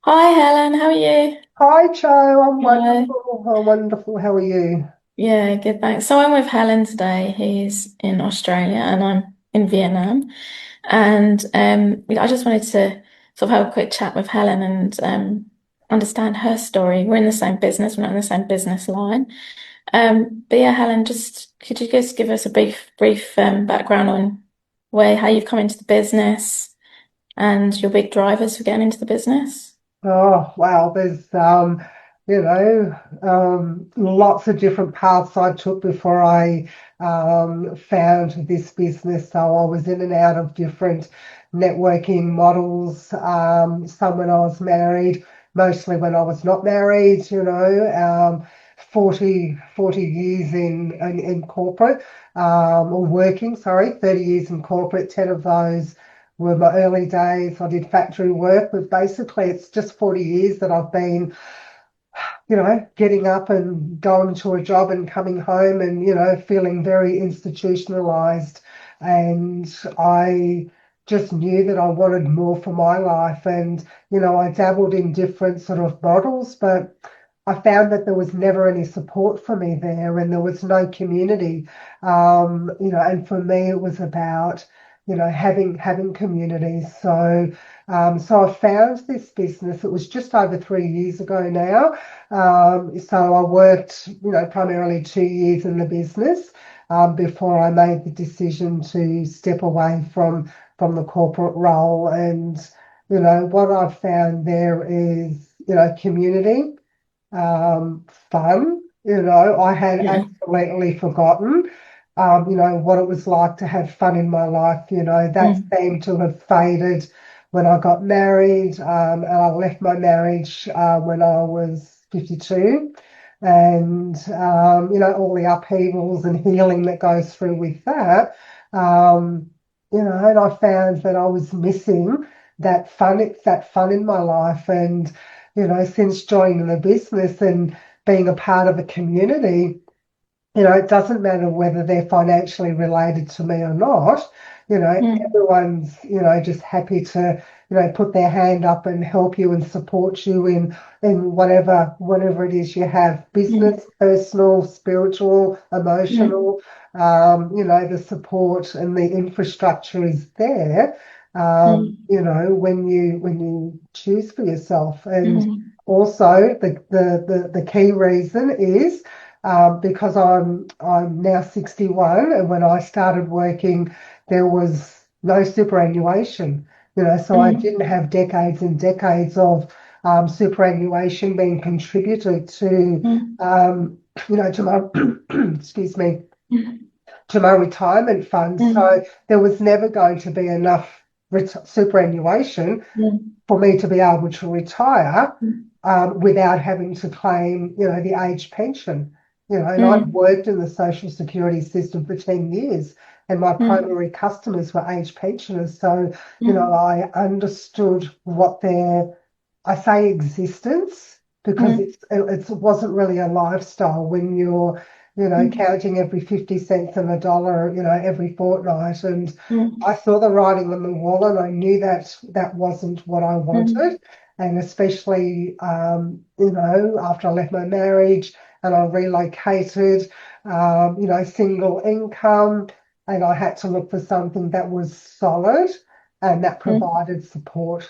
Hi Helen, how are you? Hi, Joe. I'm Hello. wonderful. I'm wonderful. How are you? Yeah, good, thanks. So I'm with Helen today. He's in Australia and I'm in Vietnam. And I just wanted to sort of have a quick chat with Helen and understand her story. We're in the same business, we're not in the same business line. But yeah, Helen, just could you just give us a brief background on how you've come into the business and your big drivers for getting into the business? Oh, wow. There's, lots of different paths I took before I found this business. So I was in and out of different networking models. Some when I was married, mostly when I was not married, 40 years in corporate, or working, sorry, 30 years in corporate, 10 of those were my early days. I did factory work, but basically it's just 40 years that I've been, getting up and going to a job and coming home and, feeling very institutionalized. And I just knew that I wanted more for my life. And, I dabbled in different sort of models, but I found that there was never any support for me there and there was no community. And for me, it was about, having community. So I found this business. It was just over 3 years ago now. So I worked, primarily 2 years in the business before I made the decision to step away from the corporate role. And, what I've found there is, community, fun. I had Yeah. absolutely forgotten, what it was like to have fun in my life. That Mm. seemed to have faded when I got married, and I left my marriage when I was 52. And, all the upheavals and healing that goes through with that. Um, and I found that I was missing that fun. It's that fun in my life. And, since joining the business and being a part of a community, it doesn't matter whether they're financially related to me or not. Mm. Everyone's, just happy to, put their hand up and help you and support you in whatever it is you have, Mm. business, personal, spiritual, Mm. emotional. The support and the infrastructure is there. Mm. When you choose for yourself. And Mm. also the key reason is because I'm now 61, and when I started working, there was no superannuation. So I Mm. didn't have decades and decades of superannuation being contributed to, Mm. to my excuse me, Mm. to my retirement fund. So Mm. there was never going to be enough superannuation Mm. for me to be able to retire Mm. without having to claim, the age pension. And I'd Mm. worked in the social security system for 10 years, and my Mm. primary customers were age pensioners. So, Mm. I understood what I say existence, because Mm. it wasn't really a lifestyle when you're, Mm. counting every 50 cents and a dollar, every fortnight. And Mm. I saw the writing on the wall, and I knew that that wasn't what I Mm. wanted. And especially, after I left my marriage and I relocated, single income, and I had to look for something that was solid and that Mm. provided support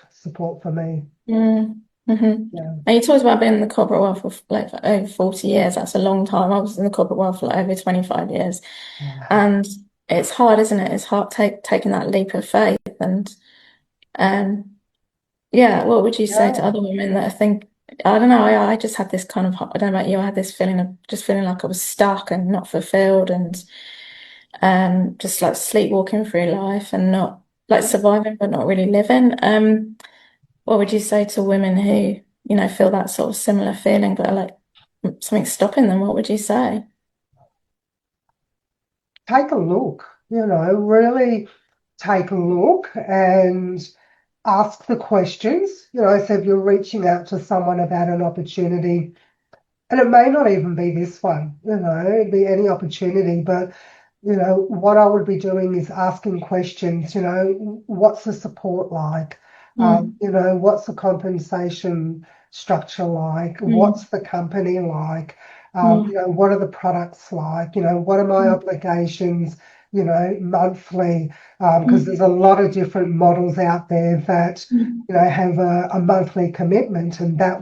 for me. Mm. Mhm. Yeah. And you talked about being in the corporate world for like for over 40 years. That's a long time. I was in the corporate world for like over 25 years. Yeah. And it's hard, isn't it? It's hard taking that leap of faith. And um, yeah, what would you say to Yeah. other women that think, I don't know, I just had this kind of, I don't know about you, I had this feeling of just feeling like I was stuck and not fulfilled and just like sleepwalking through life and not like surviving but not really living. What would you say to women who, feel that sort of similar feeling but are like something stopping them? What would you say? Take a look, really take a look and ask the questions. So if you're reaching out to someone about an opportunity, and it may not even be this one, it'd be any opportunity, but what I would be doing is asking questions, what's the support like? Mm, What's the compensation structure like? mm, What's the company like? mm, What are the products like? What are my mm, obligations, monthly? Because there's mm, a lot of different models out there that, mm, have a monthly commitment. And mm,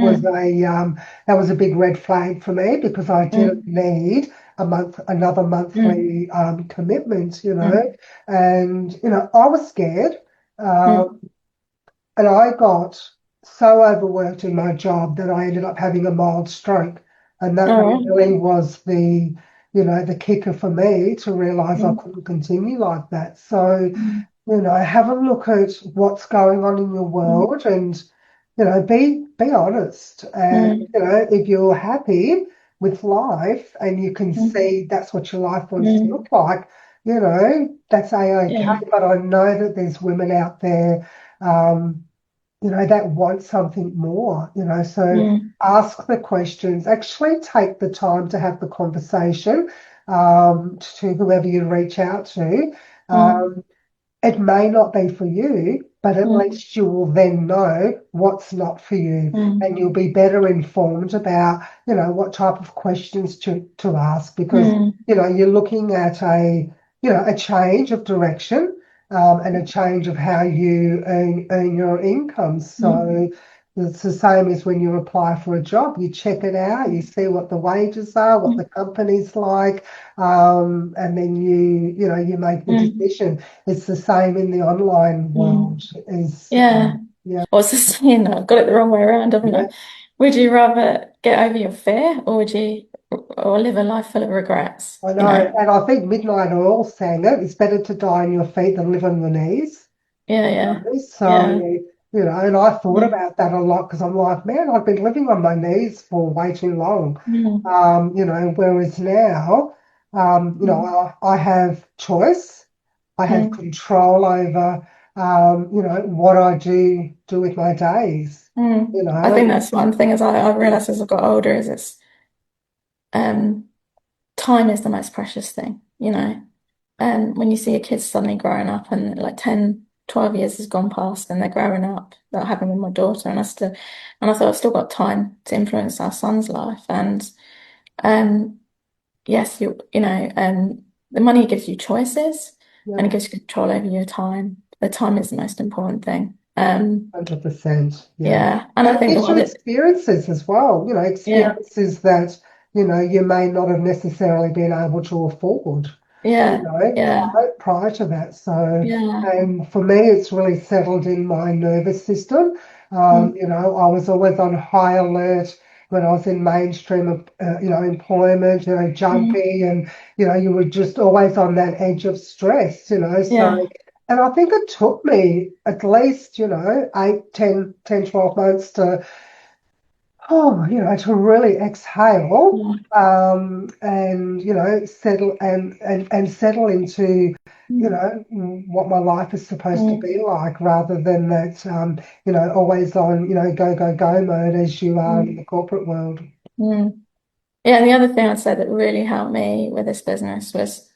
that was a big red flag for me because I didn't mm, need another mm, monthly commitment, mm, and, I was scared. Um, mm. and I got so overworked in my job that I ended up having a mild stroke. And that All right. really was the kicker for me to realize I Mm, couldn't continue like that. So, mm, have a look at what's going on in your mm, world and, be honest. And, mm, if you're happy with life and you can mm, see that's what your life wants to mm. look like, that's a-okay. Yeah. But I know that there's women out there, um, that want something more, so Mm, ask the questions, actually take the time to have the conversation, to whoever you reach out to. mm, Um, it may not be for you, but at mm, least you will then know what's not for you, mm, and you'll be better informed about, what type of questions to ask, because, mm, you're looking at a change of direction, and a change of how you earn your income. mm, So it's the same as when you apply for a job. You check it out, you see what the wages are, what mm, the company's like, and then you make the mm, decision. It's the same in the online mm. world. Is Yeah. Yeah, What's the saying? I've got it the wrong way around, haven't I? yeah. Would you rather get over your fear or would you or live a life full of regrets? I You know, know? and I think Midnight Oil sang it. It's better to die on your feet than live on your knees. Yeah, yeah, So, yeah. and I thought Mm, about that a lot because I'm like, man, I've been living on my knees for way too long. mm, Whereas now, mm, I have choice, I have mm, control over, what I do with my days. mm. I think And that's one thing as I've realized as I've got older is it's um time is the most precious thing, you know. When you see your kids suddenly growing up and like 10, 12 years has gone past and they're growing up, that happened with my daughter and I thought I've still got time to influence our son's life. And um yes, the money gives you choices and yeah, it gives you control over your time. The time is the most important thing. 100%. Yeah. Yeah. And And I it think gives you what it, experiences as well, yeah, experiences that, you may not have necessarily been able to afford, yeah, yeah, prior to that. So, yeah, and for me, it's really settled in my nervous system. mm, I was always on high alert when I was in mainstream, employment, mm, jumpy, and, you were just always on that edge of stress, so, yeah, and I think it took me at least, 8, 10, 10, 12 months to really exhale, yeah, and, settle and settle into, mm, what my life is supposed to mm, be like, rather than that, always on, go, go, go mode as you are in mm, the corporate world. mm. Yeah, and the other thing I'd say that really helped me with this business was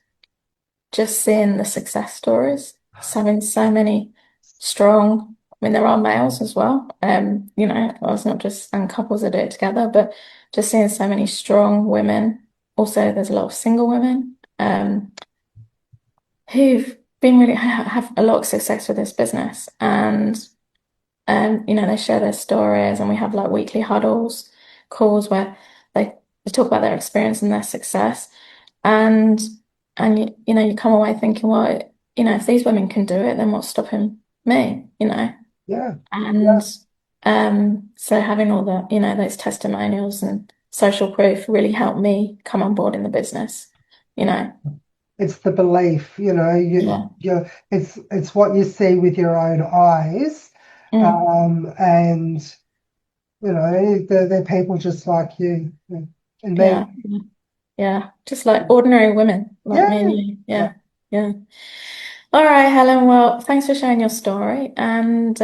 just seeing the success stories. Just having so many strong, I mean, there are males as well. It's not just and couples that do it together, but just seeing so many strong women. Also, there's a lot of single women who've been really have a lot of success with this business. And they share their stories and we have like weekly huddles, calls where they talk about their experience and their success. And you come away thinking, well, if these women can do it, then what's stopping me, Yeah. And so having all the, those testimonials and social proof really helped me come on board in the business, you know. It's the belief, Yeah. it's what you see with your own eyes, Mm. and they're people just like you and Yeah. me. Yeah. Yeah. Just like ordinary women like me and Yeah, you. yeah. Yeah. Yeah. All right, Helen. Well, thanks for sharing your story and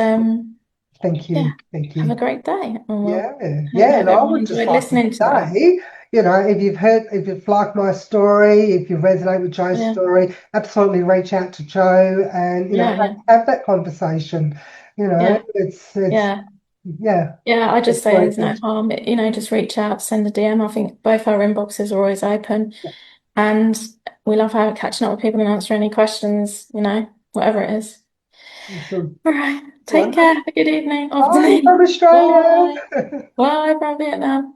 Thank yeah, you, thank have a you. great day. And we'll Yeah, hope, yeah. hope And I everyone would just enjoyed like to listening to that. say, if you've liked my story, if you resonate with Joe's Yeah. story, absolutely reach out to Joe and Yeah. have, Yeah. have that conversation. Yeah. it's Yeah. yeah, Yeah, I just it's say there's worth no it. harm. Just reach out, send a DM. I think both our inboxes are always open. And we love having catching up with people and answering any questions, whatever it is. Awesome. All right. Take care. Wonderful. Have a good evening, Bye from afternoon. Australia. Bye. Bye from Vietnam.